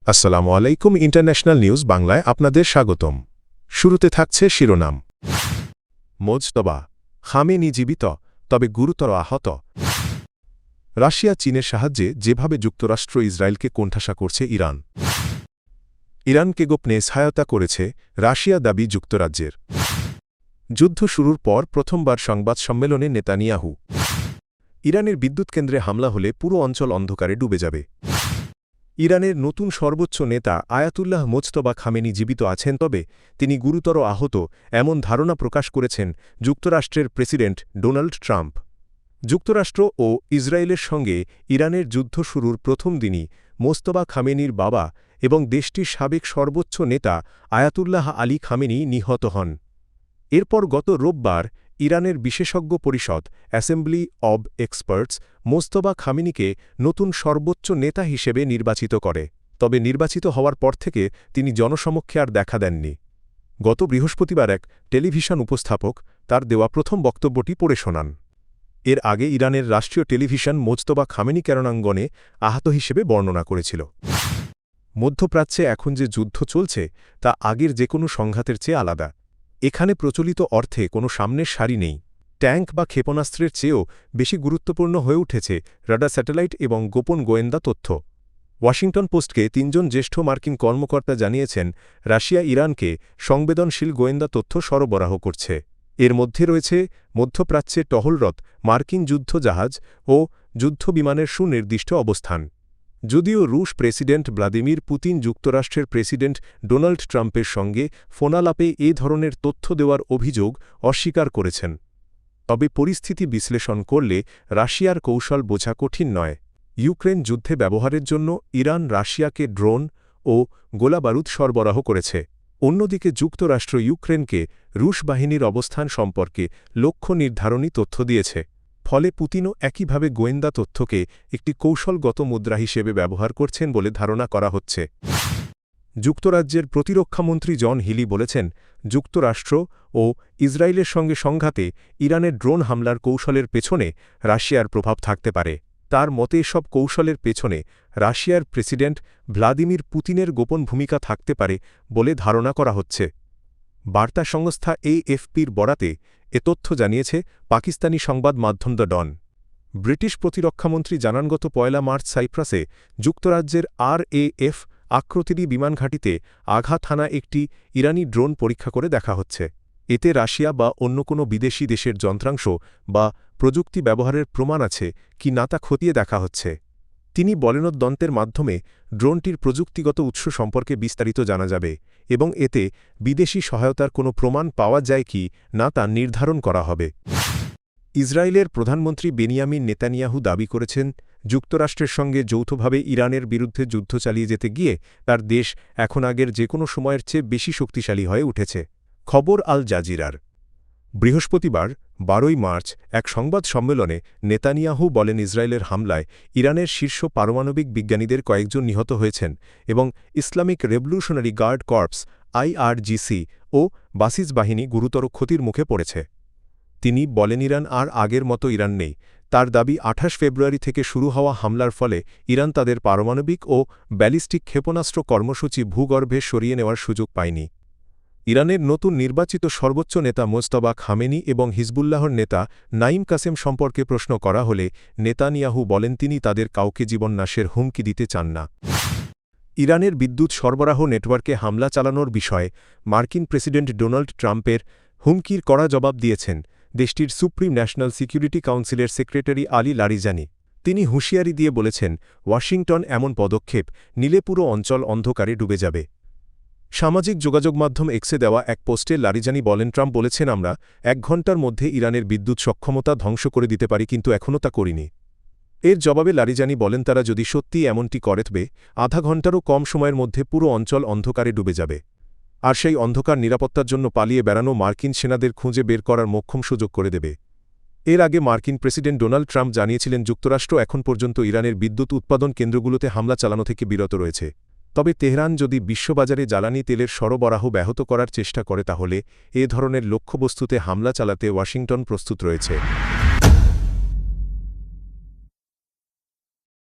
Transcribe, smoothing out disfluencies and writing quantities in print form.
আসসালামু আলাইকুম international news বাংলায় আপনাদের স্বাগতম। শুরুতে থাকছে শিরোনাম। মোজতবা খামেনি জীবিত, তবে গুরুতর আহত। রাশিয়া চীনের সাহায্যে যেভাবে যুক্তরাষ্ট্র ইসরায়েলকে কোণঠাসা করছে ইরান। ইরানকে গোপনে সহায়তা করেছে রাশিয়া, দাবি যুক্তরাজ্যের। যুদ্ধ শুরুর পর প্রথমবার সংবাদ সম্মেলনে নেতানিয়াহু। ইরানের বিদ্যুৎ কেন্দ্রে হামলা হলে পুরো অঞ্চল অন্ধকারে ডুবে যাবে। ইরানের নতুন সর্বোচ্চ নেতা আয়াতুল্লাহ মোজতবা খামেনি জীবিত আছেন, তবে তিনি গুরুতর আহত, এমন ধারণা প্রকাশ করেছেন যুক্তরাষ্ট্রের প্রেসিডেন্ট ডোনাল্ড ট্রাম্প। যুক্তরাষ্ট্র ও ইসরায়েলের সঙ্গে ইরানের যুদ্ধ শুরুর প্রথম দিনই মোজতবা খামেনির বাবা এবং দেশটির সাবেক সর্বোচ্চ নেতা আয়াতুল্লাহ আলী খামেনি নিহত হন। এরপর গত রোববার ইরানের বিশেষজ্ঞ পরিষদ অ্যাসেম্বলি অব এক্সপার্টস মোজতবা খামেনিকে নতুন সর্বোচ্চ নেতা হিসেবে নির্বাচিত করে। তবে নির্বাচিত হওয়ার পর থেকে তিনি জনসমক্ষে আর দেখা দেননি। গত বৃহস্পতিবার এক টেলিভিশন উপস্থাপক তার দেওয়া প্রথম বক্তব্যটি পড়ে শোনান। এর আগে ইরানের রাষ্ট্রীয় টেলিভিশন মোজতবা খামেনি কেরণাঙ্গনে আহত হিসেবে বর্ণনা করেছিল। মধ্যপ্রাচ্যে এখন যে যুদ্ধ চলছে তা আগের যে কোনো সংঘাতের চেয়ে আলাদা। এখানে প্রচলিত অর্থে কোনো সামনের সারি নেই। ট্যাঙ্ক বা ক্ষেপণাস্ত্রের চেয়েও বেশি গুরুত্বপূর্ণ হয়ে উঠেছে রাডার, স্যাটেলাইট এবং গোপন গোয়েন্দা তথ্য। ওয়াশিংটন পোস্টকে তিনজন জ্যেষ্ঠ মার্কিন কর্মকর্তা জানিয়েছেন রাশিয়া ইরানকে সংবেদনশীল গোয়েন্দা তথ্য সরবরাহ করছে। এর মধ্যে রয়েছে মধ্যপ্রাচ্যে টহলরত মার্কিন যুদ্ধজাহাজ ও যুদ্ধবিমানের সুনির্দিষ্ট অবস্থান। যদিও রুশ প্রেসিডেন্ট ভ্লাদিমির পুতিন যুক্তরাষ্ট্রের প্রেসিডেন্ট ডোনাল্ড ট্রাম্পের সঙ্গে ফোনালাপে এ ধরনের তথ্য দেওয়ার অভিযোগ অস্বীকার করেছেন। তবে পরিস্থিতি বিশ্লেষণ করলে রাশিয়ার কৌশল বোঝা কঠিন নয়। ইউক্রেন যুদ্ধে ব্যবহারের জন্য ইরান রাশিয়াকে ড্রোন ও গোলাবারুদ সরবরাহ করেছে। অন্যদিকে যুক্তরাষ্ট্র ইউক্রেনকে রুশ বাহিনীর অবস্থান সম্পর্কে লক্ষ্য নির্ধারণী তথ্য দিয়েছে। ফলে পুতিনও একইভাবে গোয়েন্দা তথ্যকে একটি কৌশলগত মুদ্রা হিসেবে ব্যবহার করছেন বলে ধারণা করা হচ্ছে। যুক্তরাজ্যের প্রতিরক্ষামন্ত্রী জন হিলি বলেছেন, যুক্তরাষ্ট্র ও ইসরায়েলের সঙ্গে সংঘাতে ইরানের ড্রোন হামলার কৌশলের পেছনে রাশিয়ার প্রভাব থাকতে পারে। তার মতে সব কৌশলের পেছনে রাশিয়ার প্রেসিডেন্ট ভ্লাদিমির পুতিনের গোপন ভূমিকা থাকতে পারে বলে ধারণা করা হচ্ছে। বার্তা সংস্থা এএফপির বরাতে এ তথ্য জানিয়েছে পাকিস্তানি সংবাদ মাধ্যম দ্য ডন। ব্রিটিশ প্রতিরক্ষামন্ত্রী জানান, গত ১ মার্চ সাইপ্রাসে যুক্তরাজ্যের RAF আক্রতিরি বিমান ঘাঁটিতে আঘাত হানা একটি ইরানি ড্রোন পরীক্ষা করে দেখা হচ্ছে। এতে রাশিয়া বা অন্য কোনো বিদেশি দেশের যন্ত্রাংশ বা প্রযুক্তি ব্যবহারের প্রমাণ আছে কি না তা খতিয়ে দেখা হচ্ছে। তিনি বলেন, তদন্তের মাধ্যমে ড্রোনটির প্রযুক্তিগত উৎস সম্পর্কে বিস্তারিত জানা যাবে এবং এতে বিদেশি সহায়তার কোনো প্রমাণ পাওয়া যায় কি না তা নির্ধারণ করা হবে। ইসরায়েলের প্রধানমন্ত্রী বেনিয়ামিন নেতানিয়াহু দাবি করেছেন, যুক্তরাষ্ট্রের সঙ্গে যৌথভাবে ইরানের বিরুদ্ধে যুদ্ধ চালিয়ে যেতে গিয়ে তার দেশ এখন আগের যে কোনো সময়ের চেয়ে বেশি শক্তিশালী হয়ে উঠেছে। খবর আল জাজিরার। বৃহস্পতিবার ১২ মার্চ এক সংবাদ সম্মেলনে নেতানিয়াহু বলেন, ইসরায়েলের হামলায় ইরানের শীর্ষ পারমাণবিক বিজ্ঞানীদের কয়েকজন নিহত হয়েছেন এবং Islamic revolutionary guard corps IRGC ও বাসিস বাহিনী গুরুতর ক্ষতির মুখে পড়েছে। তিনি বলেন, ইরান আর আগের মতো ইরান নেই। তার দাবি, ২৮ ফেব্রুয়ারি থেকে শুরু হওয়া হামলার ফলে ইরান তাদের পারমাণবিক ও ব্যালিস্টিক ক্ষেপণাস্ত্র কর্মসূচি ভূগর্ভে সরিয়ে নেওয়ার সুযোগ পায়নি। ইরানের নতুন নির্বাচিত সর্বোচ্চ নেতা মোজতবা খামেনি এবং হিজবুল্লাহর নেতা নাইম কাসেম সম্পর্কে প্রশ্ন করা হলে নেতানিয়াহু বলেন, তিনি তাদের কাউকে জীবননাশের হুমকি দিতে চান না। ইরানের বিদ্যুৎ সরবরাহ নেটওয়ার্কে হামলা চালানোর বিষয়ে মার্কিন প্রেসিডেন্ট ডোনাল্ড ট্রাম্পের হুমকির কড়া জবাব দিয়েছেন দেশটির সুপ্রিম ন্যাশনাল সিকিউরিটি কাউন্সিলের সেক্রেটারি আলী লারিজানি। তিনি হুঁশিয়ারি দিয়ে বলেছেন, ওয়াশিংটন এমন পদক্ষেপ নিলে পুরো অঞ্চল অন্ধকারে ডুবে যাবে। সামাজিক যোগাযোগ মাধ্যম এক্সে দেওয়া এক পোস্টে লারিজানি বলেন, ট্রাম্প বলেছেন, আমরা ১ ঘণ্টার মধ্যে ইরানের বিদ্যুৎ সক্ষমতা ধ্বংস করে দিতে পারি, কিন্তু এখনও তা করিনি। এর জবাবে লারিজানি বলেন, তারা যদি সত্যি এমনটি করে তবে আধা ঘণ্টারও কম সময়ের মধ্যে পুরো অঞ্চল অন্ধকারে ডুবে যাবে। আর সেই অন্ধকার নিরাপত্তার জন্য পালিয়ে বেড়ানো মার্কিন সেনাদের খুঁজে বের করার মোক্ষম সুযোগ করে দেবে। এর আগে মার্কিন প্রেসিডেন্ট ডোনাল্ড ট্রাম্প জানিয়েছিলেন, যুক্তরাষ্ট্র এখন পর্যন্ত ইরানের বিদ্যুৎ উৎপাদন কেন্দ্রগুলোতে হামলা চালানো থেকে বিরত রয়েছে। তবে তেহরান যদি বিশ্ববাজারে জ্বালানি তেলের সরবরাহ ব্যাহত করার চেষ্টা করে তাহলে এ ধরনের লক্ষ্যবস্তুতে হামলা চালাতে ওয়াশিংটন প্রস্তুত রয়েছে।